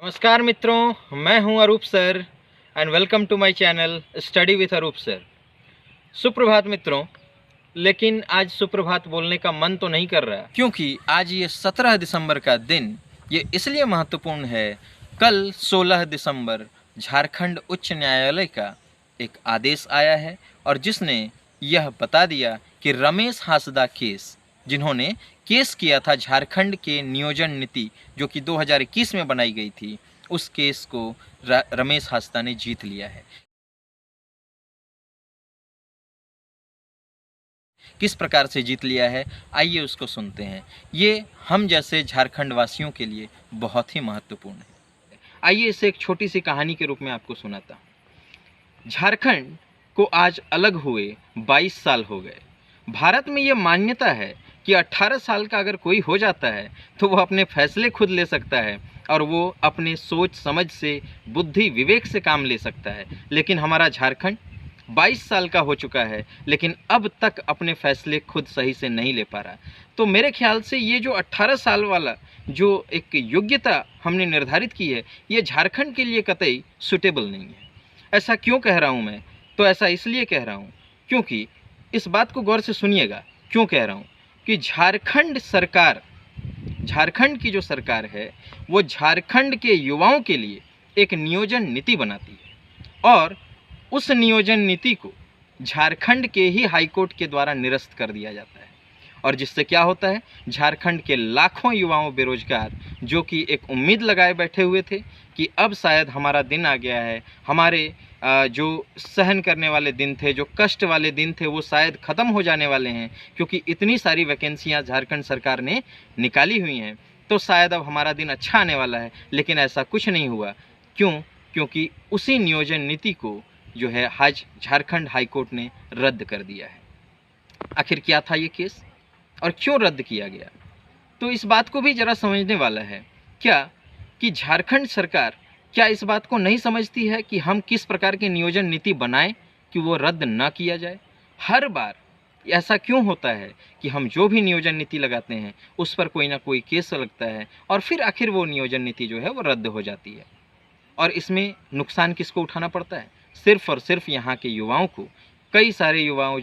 नमस्कार मित्रों, मैं हूं Arup sir and welcome to my channel study with Arup sir. सुप्रभात मित्रों। लेकिन आज सुप्रभात बोलने का मन तो नहीं कर रहा, क्योंकि आज ये 17 दिसंबर का दिन ये इसलिए महत्वपूर्ण है। कल 16 दिसंबर झारखंड उच्च न्यायालय का एक आदेश आया है और जिसने यह बता दिया कि रमेश हांसदा केस, जिन्होंने केस किया था झारखंड के नियोजन नीति जो कि 2021 में बनाई गई थी, उस केस को रमेश हांसदा ने जीत लिया है। किस प्रकार से जीत लिया है, आइए उसको सुनते हैं। ये हम जैसे झारखंड वासियों के लिए बहुत ही महत्वपूर्ण है। आइए इसे एक छोटी सी कहानी के रूप में आपको सुनाता हूँ। झारखंड को आज अलग हुए 22 साल हो गए। भारत में ये मान्यता है कि 18 साल का अगर कोई हो जाता है तो वो अपने फैसले खुद ले सकता है और वो अपने सोच समझ से, बुद्धि विवेक से काम ले सकता है। लेकिन हमारा झारखंड 22 साल का हो चुका है लेकिन अब तक अपने फैसले खुद सही से नहीं ले पा रहा। तो मेरे ख्याल से ये जो 18 साल वाला जो एक योग्यता हमने निर्धारित की है, ये झारखंड के लिए कतई सुटेबल नहीं है। ऐसा क्यों कह रहा हूँ मैं? तो ऐसा इसलिए कह रहा हूँ क्योंकि इस बात को गौर से सुनिएगा। क्यों कह रहा हूँ कि झारखंड की जो सरकार है वो झारखंड के युवाओं के लिए एक नियोजन नीति बनाती है और उस नियोजन नीति को झारखंड के ही हाईकोर्ट के द्वारा निरस्त कर दिया जाता है। और जिससे क्या होता है, झारखंड के लाखों युवाओं बेरोजगार जो कि एक उम्मीद लगाए बैठे हुए थे कि अब शायद हमारा दिन आ गया है, हमारे जो सहन करने वाले दिन थे, जो कष्ट वाले दिन थे, वो शायद ख़त्म हो जाने वाले हैं क्योंकि इतनी सारी वैकेंसियां झारखंड सरकार ने निकाली हुई हैं, तो शायद अब हमारा दिन अच्छा आने वाला है। लेकिन ऐसा कुछ नहीं हुआ। क्यों? क्योंकि उसी नियोजन नीति को जो है आज झारखंड हाईकोर्ट ने रद्द कर दिया है। आखिर क्या था ये केस और क्यों रद्द किया गया? तो इस बात को भी ज़रा समझने वाला है क्या कि झारखंड सरकार क्या इस बात को नहीं समझती है कि हम किस प्रकार की नियोजन नीति बनाएं कि वो रद्द ना किया जाए। हर बार ऐसा क्यों होता है कि हम जो भी नियोजन नीति लगाते हैं उस पर कोई ना कोई केस लगता है और फिर आखिर वो नियोजन नीति जो है वो रद्द हो जाती है। और इसमें नुकसान किसको उठाना पड़ता है? सिर्फ और सिर्फ यहाँ के युवाओं को। कई सारे युवा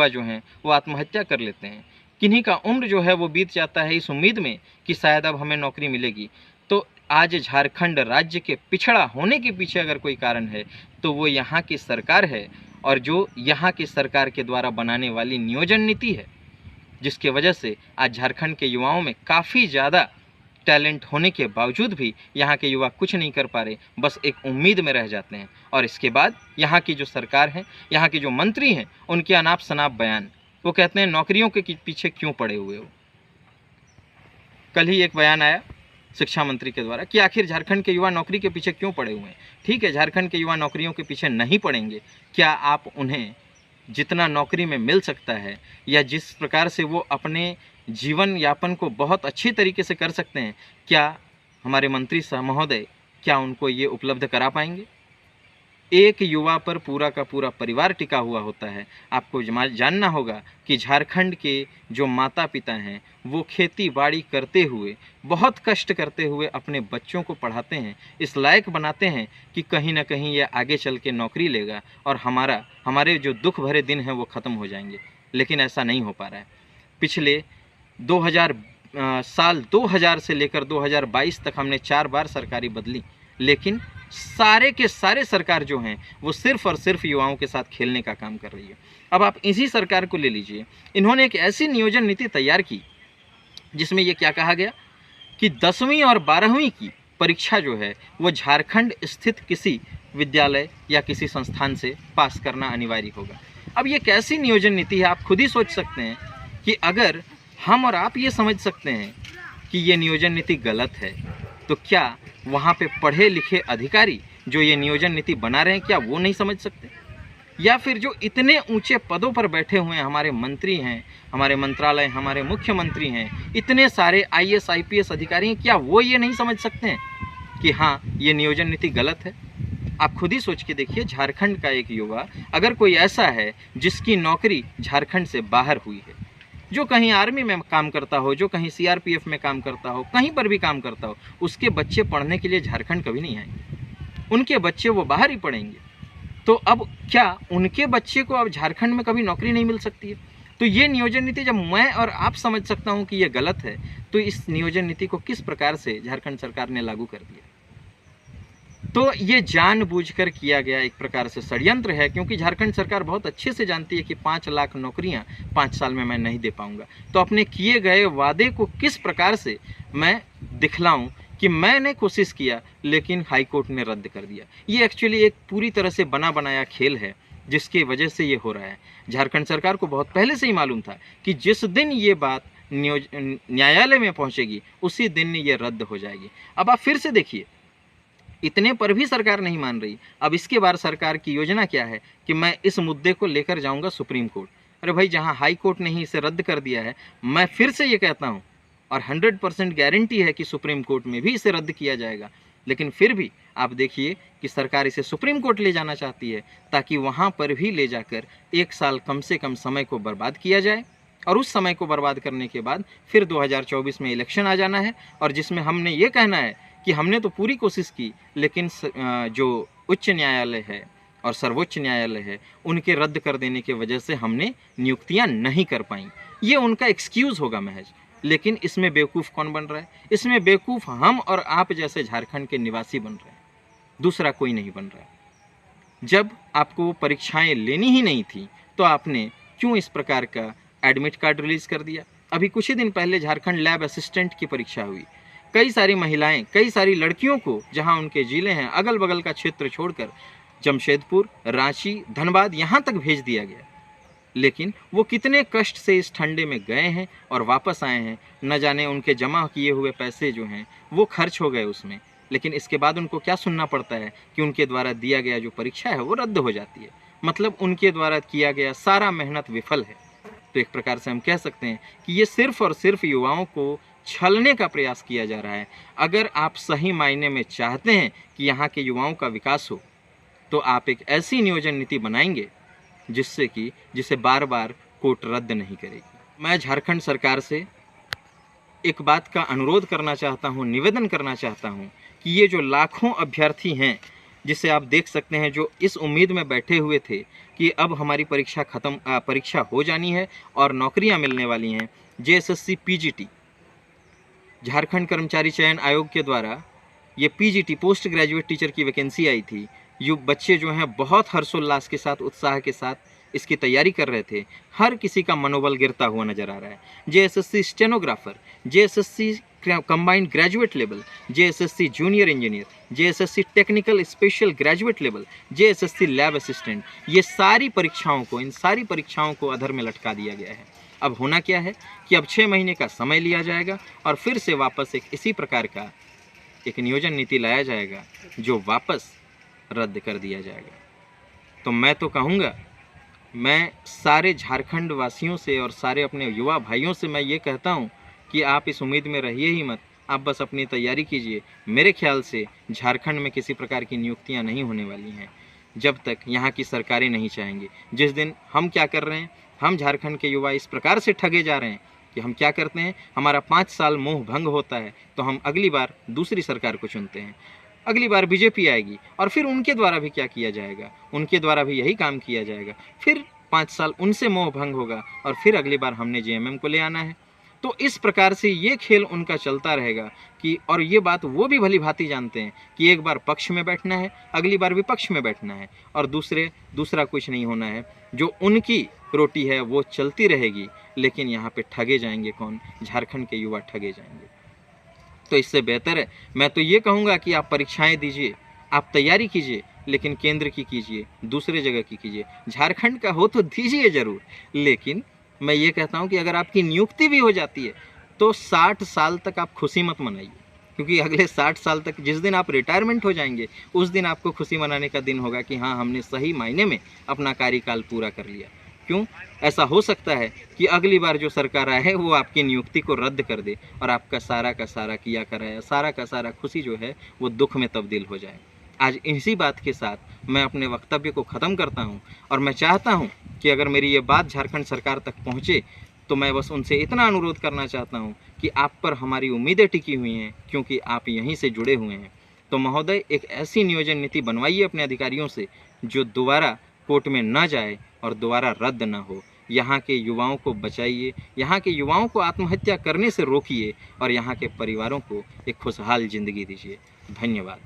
जो हैं वो आत्महत्या कर लेते हैं। किन्हीं का उम्र जो है वो बीत जाता है इस उम्मीद में कि शायद अब हमें नौकरी मिलेगी। तो आज झारखंड राज्य के पिछड़ा होने के पीछे अगर कोई कारण है तो वो यहाँ की सरकार है और जो यहाँ की सरकार के द्वारा बनाने वाली नियोजन नीति है, जिसके वजह से आज झारखंड के युवाओं में काफ़ी ज़्यादा टैलेंट होने के बावजूद भी यहाँ के युवा कुछ नहीं कर पा रहे, बस एक उम्मीद में रह जाते हैं। और इसके बाद यहाँ की जो सरकार है, यहाँ के जो मंत्री हैं, उनके अनाप शनाप बयान। वो कहते हैं नौकरियों के पीछे क्यों पड़े हुए हो। कल ही एक बयान आया शिक्षा मंत्री के द्वारा कि आखिर झारखंड के युवा नौकरी के पीछे क्यों पड़े हुए हैं। ठीक है, झारखंड के युवा नौकरियों के पीछे नहीं पड़ेंगे। क्या आप उन्हें जितना नौकरी में मिल सकता है या जिस प्रकार से वो अपने जीवन यापन को बहुत अच्छी तरीके से कर सकते हैं, क्या हमारे मंत्री महोदय क्या उनको ये उपलब्ध करा पाएंगे? एक युवा पर पूरा का पूरा परिवार टिका हुआ होता है। आपको जानना होगा कि झारखंड के जो माता पिता हैं वो खेती बाड़ी करते हुए, बहुत कष्ट करते हुए अपने बच्चों को पढ़ाते हैं, इस लायक बनाते हैं कि कहीं ना कहीं ये आगे चल के नौकरी लेगा और हमारे जो दुख भरे दिन हैं वो ख़त्म हो जाएंगे। लेकिन ऐसा नहीं हो पा रहा है। पिछले 2000 से लेकर 2022 तक हमने 4 बार सरकारी बदली, लेकिन सारे के सारे सरकार जो हैं वो सिर्फ और सिर्फ युवाओं के साथ खेलने का काम कर रही है। अब आप इसी सरकार को ले लीजिए। इन्होंने एक ऐसी नियोजन नीति तैयार की जिसमें ये क्या कहा गया कि 10वीं और 12वीं की परीक्षा जो है वो झारखंड स्थित किसी विद्यालय या किसी संस्थान से पास करना अनिवार्य होगा। अब ये कैसी नियोजन नीति है, आप खुद ही सोच सकते हैं कि अगर हम और आप ये समझ सकते हैं कि ये नियोजन नीति गलत है, तो क्या वहाँ पे पढ़े लिखे अधिकारी जो ये नियोजन नीति बना रहे हैं क्या वो नहीं समझ सकते? या फिर जो इतने ऊंचे पदों पर बैठे हुए हैं, हमारे मंत्री हैं, हमारे मंत्रालय, हमारे मुख्यमंत्री हैं, इतने सारे IAS IPS अधिकारी हैं, क्या वो ये नहीं समझ सकते हैं कि हाँ ये नियोजन नीति गलत है? आप खुद ही सोच के देखिए, झारखंड का एक युवा अगर कोई ऐसा है जिसकी नौकरी झारखंड से बाहर हुई है, जो कहीं आर्मी में काम करता हो, जो कहीं सीआरपीएफ में काम करता हो, कहीं पर भी काम करता हो, उसके बच्चे पढ़ने के लिए झारखंड कभी नहीं आएंगे, उनके बच्चे वो बाहर ही पढ़ेंगे। तो अब क्या उनके बच्चे को अब झारखंड में कभी नौकरी नहीं मिल सकती है? तो ये नियोजन नीति जब मैं और आप समझ सकता हूँ कि ये गलत है, तो इस नियोजन नीति को किस प्रकार से झारखंड सरकार ने लागू कर दिया? तो ये जानबूझकर किया गया एक प्रकार से षड्यंत्र है, क्योंकि झारखंड सरकार बहुत अच्छे से जानती है कि 5 लाख नौकरियां 5 साल में मैं नहीं दे पाऊंगा। तो अपने किए गए वादे को किस प्रकार से मैं दिखलाऊं कि मैंने कोशिश किया लेकिन हाई कोर्ट ने रद्द कर दिया। ये एक्चुअली एक पूरी तरह से बना बनाया खेल है, जिसकी वजह से ये हो रहा है। झारखंड सरकार को बहुत पहले से ही मालूम था कि जिस दिन ये बात न्यायालय में पहुंचेगी उसी दिन ये रद्द हो जाएगी। अब आप फिर से देखिए, इतने पर भी सरकार नहीं मान रही। अब इसके बाद सरकार की योजना क्या है कि मैं इस मुद्दे को लेकर जाऊंगा सुप्रीम कोर्ट। अरे भाई, जहां हाई कोर्ट ने ही इसे रद्द कर दिया है, मैं फिर से ये कहता हूं और 100% गारंटी है कि सुप्रीम कोर्ट में भी इसे रद्द किया जाएगा। लेकिन फिर भी आप देखिए कि सरकार इसे सुप्रीम कोर्ट ले जाना चाहती है, ताकि वहां पर भी ले जाकर 1 साल कम से कम समय को बर्बाद किया जाए, और उस समय को बर्बाद करने के बाद फिर 2024 में इलेक्शन आ जाना है, और जिसमें हमने ये कहना है कि हमने तो पूरी कोशिश की, लेकिन जो उच्च न्यायालय है और सर्वोच्च न्यायालय है, उनके रद्द कर देने की वजह से हमने नियुक्तियां नहीं कर पाई। ये उनका एक्सक्यूज़ होगा महज। लेकिन इसमें बेवकूफ़ कौन बन रहा है? इसमें बेवकूफ़ हम और आप जैसे झारखंड के निवासी बन रहे हैं, दूसरा कोई नहीं बन रहा है। जब आपको परीक्षाएं लेनी ही नहीं थी, तो आपने क्यों इस प्रकार का एडमिट कार्ड रिलीज़ कर दिया? अभी कुछ ही दिन पहले झारखंड लैब असिस्टेंट की परीक्षा हुई। कई सारी महिलाएं, कई सारी लड़कियों को जहां उनके ज़िले हैं, अगल बगल का क्षेत्र छोड़कर जमशेदपुर, रांची, धनबाद यहाँ तक भेज दिया गया। लेकिन वो कितने कष्ट से इस ठंडे में गए हैं और वापस आए हैं, न जाने उनके जमा किए हुए पैसे जो हैं वो खर्च हो गए उसमें। लेकिन इसके बाद उनको क्या सुनना पड़ता है कि उनके द्वारा दिया गया जो परीक्षा है वो रद्द हो जाती है। मतलब उनके द्वारा किया गया सारा मेहनत विफल है। तो एक प्रकार से हम कह सकते हैं कि ये सिर्फ और सिर्फ युवाओं को छलने का प्रयास किया जा रहा है। अगर आप सही मायने में चाहते हैं कि यहाँ के युवाओं का विकास हो, तो आप एक ऐसी नियोजन नीति बनाएंगे जिसे बार बार कोर्ट रद्द नहीं करेगी। मैं झारखंड सरकार से एक बात का अनुरोध करना चाहता हूँ, निवेदन करना चाहता हूँ कि ये जो लाखों अभ्यर्थी हैं, जिसे आप देख सकते हैं, जो इस उम्मीद में बैठे हुए थे कि अब हमारी परीक्षा हो जानी है और नौकरियां मिलने वाली हैं। जेएसएससी पीजीटी, झारखंड कर्मचारी चयन आयोग के द्वारा ये पीजीटी पोस्ट ग्रेजुएट टीचर की वैकेंसी आई थी। बच्चे जो हैं बहुत हर्षोल्लास के साथ, उत्साह के साथ इसकी तैयारी कर रहे थे। हर किसी का मनोबल गिरता हुआ नजर आ रहा है। JSSC stenographer, JSSC combined graduate level, JSSC junior engineer, JSSC technical special graduate level, JSSC lab assistant, ये सारी परीक्षाओं को, इन सारी परीक्षाओं को अधर में लटका दिया गया है। अब होना क्या है कि अब 6 महीने का समय लिया जाएगा और फिर से वापस एक इसी प्रकार का एक नियोजन नीति लाया जाएगा, जो वापस रद्द कर दिया जाएगा। तो मैं तो कहूँगा, मैं सारे झारखंड वासियों से और सारे अपने युवा भाइयों से मैं ये कहता हूँ कि आप इस उम्मीद में रहिए ही मत, आप बस अपनी तैयारी कीजिए। मेरे ख्याल से झारखंड में किसी प्रकार की नियुक्तियाँ नहीं होने वाली हैं जब तक यहाँ की सरकारें नहीं चाहेंगी। जिस दिन हम क्या कर रहे हैं, हम झारखंड के युवा इस प्रकार से ठगे जा रहे हैं कि हम क्या करते हैं, हमारा 5 साल मोह भंग होता है तो हम अगली बार दूसरी सरकार को चुनते हैं। अगली बार बीजेपी आएगी और फिर उनके द्वारा भी क्या किया जाएगा, उनके द्वारा भी यही काम किया जाएगा। फिर 5 साल उनसे मोह भंग होगा और फिर अगली बार हमने जेएमएम को ले आना है। तो इस प्रकार से ये खेल उनका चलता रहेगा कि, और ये बात वो भी भली भांति जानते हैं कि एक बार पक्ष में बैठना है, अगली बार विपक्ष में बैठना है और दूसरा कुछ नहीं होना है। जो उनकी रोटी है वो चलती रहेगी, लेकिन यहाँ पे ठगे जाएंगे कौन? झारखंड के युवा ठगे जाएंगे। तो इससे बेहतर है, मैं तो ये कहूँगा कि आप परीक्षाएं दीजिए, आप तैयारी कीजिए, लेकिन केंद्र की कीजिए, दूसरे जगह की कीजिए। झारखंड का हो तो दीजिए ज़रूर, लेकिन मैं ये कहता हूँ कि अगर आपकी नियुक्ति भी हो जाती है तो 60 साल तक आप खुशी मत मनाइए, क्योंकि अगले 60 साल तक, जिस दिन आप रिटायरमेंट हो जाएंगे, उस दिन आपको खुशी मनाने का दिन होगा कि हाँ, हमने सही मायने में अपना कार्यकाल पूरा कर लिया। क्यों? ऐसा हो सकता है कि अगली बार जो सरकार आए वो आपकी नियुक्ति को रद्द कर दे और आपका सारा का सारा किया कराया, सारा का सारा खुशी जो है वो दुख में तब्दील हो जाए। आज इसी बात के साथ मैं अपने वक्तव्य को ख़त्म करता हूं और मैं चाहता हूं कि अगर मेरी ये बात झारखंड सरकार तक पहुंचे तो मैं बस उनसे इतना अनुरोध करना चाहता हूँ कि आप पर हमारी उम्मीदें टिकी हुई हैं, क्योंकि आप यहीं से जुड़े हुए हैं। तो महोदय, एक ऐसी नियोजन नीति बनवाइए अपने अधिकारियों से जो दोबारा कोर्ट में न जाए और दोबारा रद्द न हो। यहाँ के युवाओं को बचाइए, यहाँ के युवाओं को आत्महत्या करने से रोकिए और यहाँ के परिवारों को एक खुशहाल ज़िंदगी दीजिए। धन्यवाद।